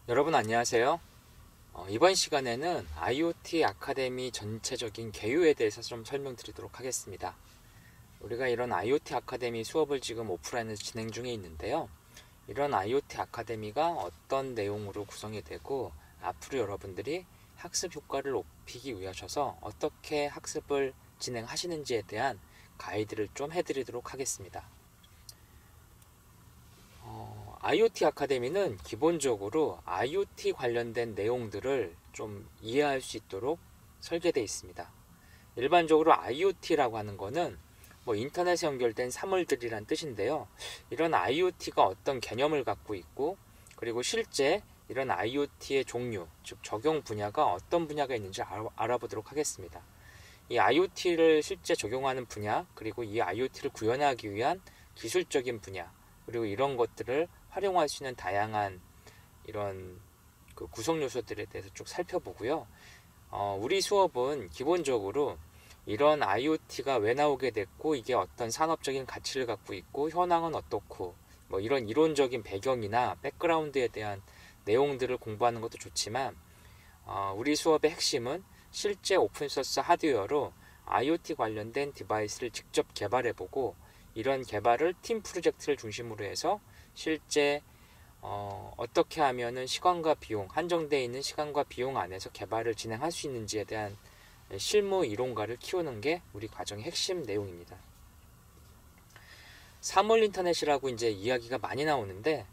여러분 안녕하세요. 이번 시간에는 IoT 아카데미 전체적인 개요에 대해서 좀 설명드리도록 하겠습니다. 우리가 이런 IoT 아카데미 수업을 지금 오프라인에서 진행 중에 있는데요. 이런 IoT 아카데미가 어떤 내용으로 구성이 되고 앞으로 여러분들이 학습 효과를 높이기 위하셔서 어떻게 학습을 진행하시는지에 대한 가이드를 좀 해드리도록 하겠습니다. IoT 아카데미는 기본적으로 IoT 관련된 내용들을 좀 이해할 수 있도록 설계되어 있습니다. 일반적으로 IoT라고 하는 거는 인터넷에 연결된 사물들이란 뜻인데요. 이런 IoT가 어떤 개념을 갖고 있고, 그리고 실제 이런 IoT의 종류, 즉 적용 분야가 어떤 분야가 있는지 알아보도록 하겠습니다. 이 IoT를 실제 적용하는 분야, 그리고 이 IoT를 구현하기 위한 기술적인 분야, 그리고 이런 것들을 활용할 수 있는 다양한 이런 그 구성 요소들에 대해서 쭉 살펴보고요. 우리 수업은 기본적으로 이런 IoT가 왜 나오게 됐고, 이게 어떤 산업적인 가치를 갖고 있고, 현황은 어떻고, 이런 이론적인 배경이나 백그라운드에 대한 내용들을 공부하는 것도 좋지만, 우리 수업의 핵심은 실제 오픈소스 하드웨어로 IoT 관련된 디바이스를 직접 개발해보고, 이런 개발을 팀 프로젝트를 중심으로 해서 실제 어떻게 하면은 시간과 비용, 한정되어 있는 시간과 비용 안에서 개발을 진행할 수 있는지에 대한 실무 이론가를 키우는 게 우리 과정의 핵심 내용입니다. 사물 인터넷이라고 이제 이야기가 많이 나오는데,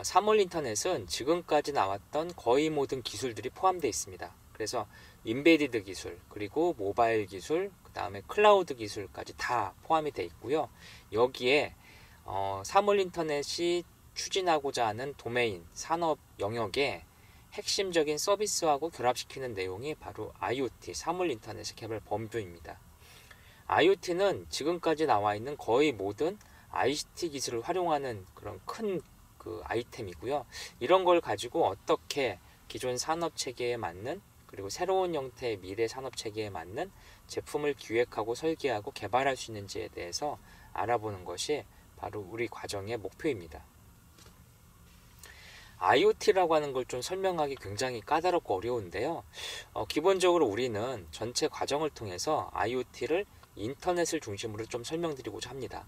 사물 인터넷은 지금까지 나왔던 거의 모든 기술들이 포함되어 있습니다. 그래서 인베디드 기술, 그리고 모바일 기술, 그 다음에 클라우드 기술까지 다 포함이 되어 있고요. 여기에 사물 인터넷이 추진하고자 하는 도메인, 산업 영역의 핵심적인 서비스하고 결합시키는 내용이 바로 IoT, 사물 인터넷의 개발 범주입니다. IoT는 지금까지 나와 있는 거의 모든 ICT 기술을 활용하는 그런 큰 그 아이템이고요. 이런 걸 가지고 어떻게 기존 산업 체계에 맞는, 그리고 새로운 형태의 미래 산업 체계에 맞는 제품을 기획하고 설계하고 개발할 수 있는지에 대해서 알아보는 것이 바로 우리 과정의 목표입니다. IoT라고 하는 걸 좀 설명하기 굉장히 까다롭고 어려운데요. 기본적으로 우리는 전체 과정을 통해서 IoT를 인터넷을 중심으로 좀 설명드리고자 합니다.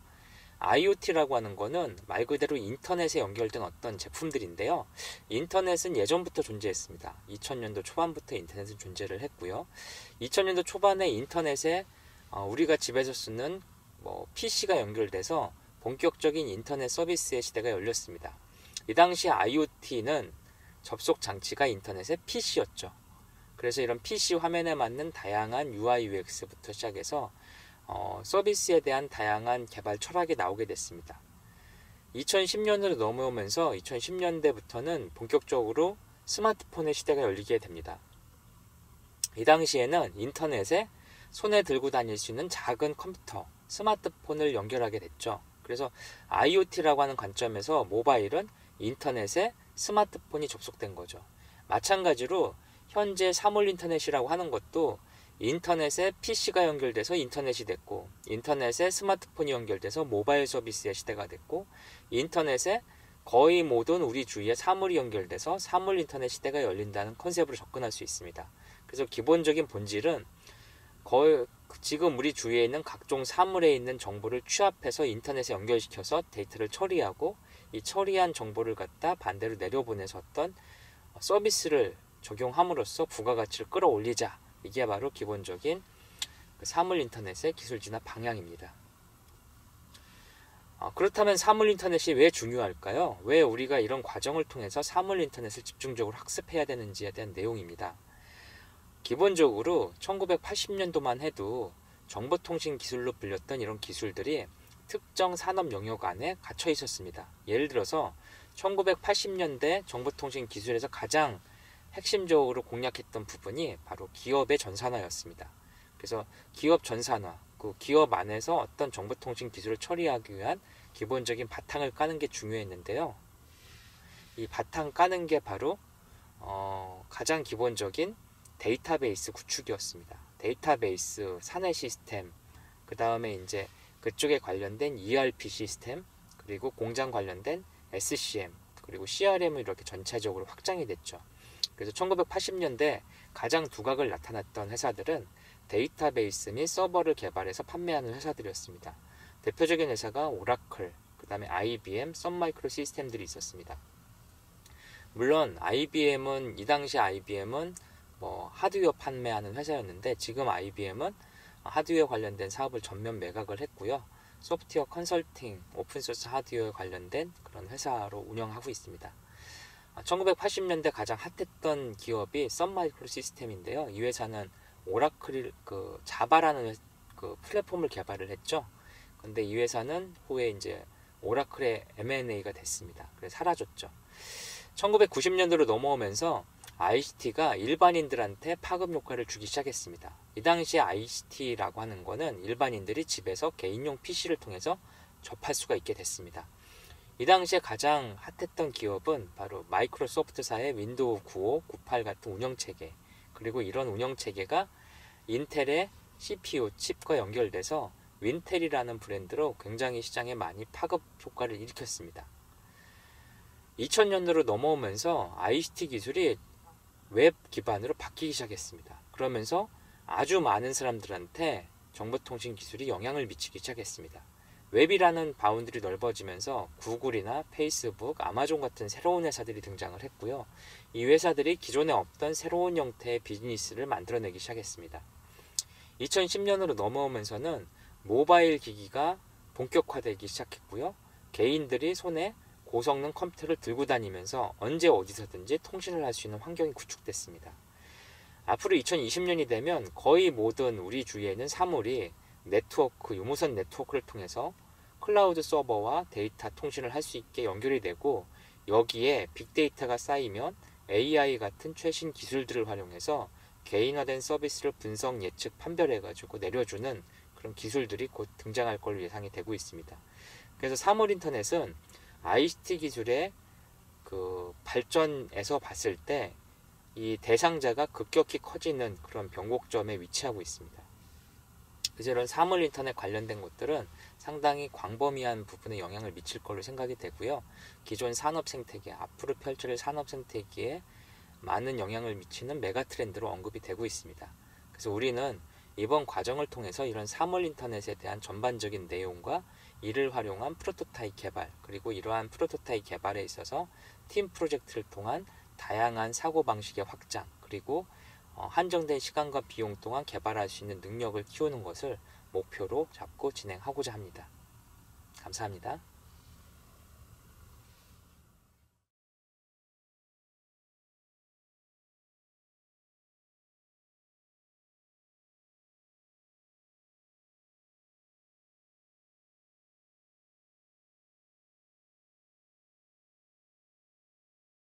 IoT라고 하는 거는 말 그대로 인터넷에 연결된 어떤 제품들인데요. 인터넷은 예전부터 존재했습니다. 2000년도 초반부터 인터넷은 존재를 했고요. 2000년도 초반에 인터넷에 우리가 집에서 쓰는 PC가 연결돼서 본격적인 인터넷 서비스의 시대가 열렸습니다. 이 당시 IoT는 접속 장치가 인터넷의 PC였죠. 그래서 이런 PC 화면에 맞는 다양한 UI, UX부터 시작해서 서비스에 대한 다양한 개발 철학이 나오게 됐습니다. 2010년으로 넘어오면서 2010년대부터는 본격적으로 스마트폰의 시대가 열리게 됩니다. 이 당시에는 인터넷에 손에 들고 다닐 수 있는 작은 컴퓨터, 스마트폰을 연결하게 됐죠. 그래서 IoT라고 하는 관점에서 모바일은 인터넷에 스마트폰이 접속된 거죠. 마찬가지로 현재 사물 인터넷이라고 하는 것도 인터넷에 PC가 연결돼서 인터넷이 됐고, 인터넷에 스마트폰이 연결돼서 모바일 서비스의 시대가 됐고, 인터넷에 거의 모든 우리 주위에 사물이 연결돼서 사물 인터넷 시대가 열린다는 컨셉으로 접근할 수 있습니다. 그래서 기본적인 본질은 거의 지금 우리 주위에 있는 각종 사물에 있는 정보를 취합해서 인터넷에 연결시켜서 데이터를 처리하고, 이 처리한 정보를 갖다 반대로 내려보내서 어떤 서비스를 적용함으로써 부가가치를 끌어올리자. 이게 바로 기본적인 사물 인터넷의 기술 진화 방향입니다. 그렇다면 사물 인터넷이 왜 중요할까요? 왜 우리가 이런 과정을 통해서 사물 인터넷을 집중적으로 학습해야 되는지에 대한 내용입니다. 기본적으로 1980년도만 해도 정보통신 기술로 불렸던 이런 기술들이 특정 산업 영역 안에 갇혀 있었습니다. 예를 들어서 1980년대 정보통신 기술에서 가장 핵심적으로 공략했던 부분이 바로 기업의 전산화였습니다. 그래서 기업 전산화, 그 기업 안에서 어떤 정보통신 기술을 처리하기 위한 기본적인 바탕을 까는 게 중요했는데요. 이 바탕 까는 게 바로 가장 기본적인 데이터베이스 구축이었습니다. 데이터베이스, 사내 시스템, 그 다음에 이제 그쪽에 관련된 ERP 시스템, 그리고 공장 관련된 SCM, 그리고 CRM은 이렇게 전체적으로 확장이 됐죠. 그래서 1980년대 가장 두각을 나타났던 회사들은 데이터베이스 및 서버를 개발해서 판매하는 회사들이었습니다. 대표적인 회사가 오라클, 그 다음에 IBM, 썬마이크로 시스템들이 있었습니다. 물론 이 당시 IBM은 하드웨어 판매하는 회사였는데 지금 IBM은 하드웨어 관련된 사업을 전면 매각을 했고요. 소프트웨어 컨설팅, 오픈소스 하드웨어 관련된 그런 회사로 운영하고 있습니다. 1980년대 가장 핫했던 기업이 썬마이크로 시스템인데요. 이 회사는 오라클 자바라는 플랫폼을 개발을 했죠. 근데 이 회사는 후에 이제 오라클의 M&A가 됐습니다. 그래서 사라졌죠. 1990년대로 넘어오면서 ICT가 일반인들한테 파급 효과를 주기 시작했습니다. 이 당시 ICT라고 하는 거는 일반인들이 집에서 개인용 PC를 통해서 접할 수가 있게 됐습니다. 이 당시에 가장 핫했던 기업은 바로 마이크로소프트사의 윈도우 95, 98 같은 운영체계, 그리고 이런 운영체계가 인텔의 CPU 칩과 연결돼서 윈텔이라는 브랜드로 굉장히 시장에 많이 파급 효과를 일으켰습니다. 2000년으로 넘어오면서 ICT 기술이 웹 기반으로 바뀌기 시작했습니다. 그러면서 아주 많은 사람들한테 정보통신 기술이 영향을 미치기 시작했습니다. 웹이라는 바운드리 넓어지면서 구글이나 페이스북, 아마존 같은 새로운 회사들이 등장을 했고요. 이 회사들이 기존에 없던 새로운 형태의 비즈니스를 만들어내기 시작했습니다. 2010년으로 넘어오면서는 모바일 기기가 본격화되기 시작했고요. 개인들이 손에 고성능 컴퓨터를 들고 다니면서 언제 어디서든지 통신을 할 수 있는 환경이 구축됐습니다. 앞으로 2020년이 되면 거의 모든 우리 주위에 있는 사물이 네트워크, 유무선 네트워크를 통해서 클라우드 서버와 데이터 통신을 할 수 있게 연결이 되고, 여기에 빅데이터가 쌓이면 AI 같은 최신 기술들을 활용해서 개인화된 서비스를 분석, 예측, 판별해가지고 내려주는 그런 기술들이 곧 등장할 걸로 예상이 되고 있습니다. 그래서 사물 인터넷은 ICT 기술의 발전에서 봤을 때 이 대상자가 급격히 커지는 그런 변곡점에 위치하고 있습니다. 그래서 이런 사물 인터넷 관련된 것들은 상당히 광범위한 부분에 영향을 미칠 걸로 생각이 되고요. 기존 산업 생태계, 앞으로 펼쳐질 산업 생태계에 많은 영향을 미치는 메가 트렌드로 언급이 되고 있습니다. 그래서 우리는 이번 과정을 통해서 이런 사물 인터넷에 대한 전반적인 내용과 이를 활용한 프로토타입 개발, 그리고 이러한 프로토타입 개발에 있어서 팀 프로젝트를 통한 다양한 사고방식의 확장, 그리고 한정된 시간과 비용 동안 개발할 수 있는 능력을 키우는 것을 목표로 잡고 진행하고자 합니다. 감사합니다.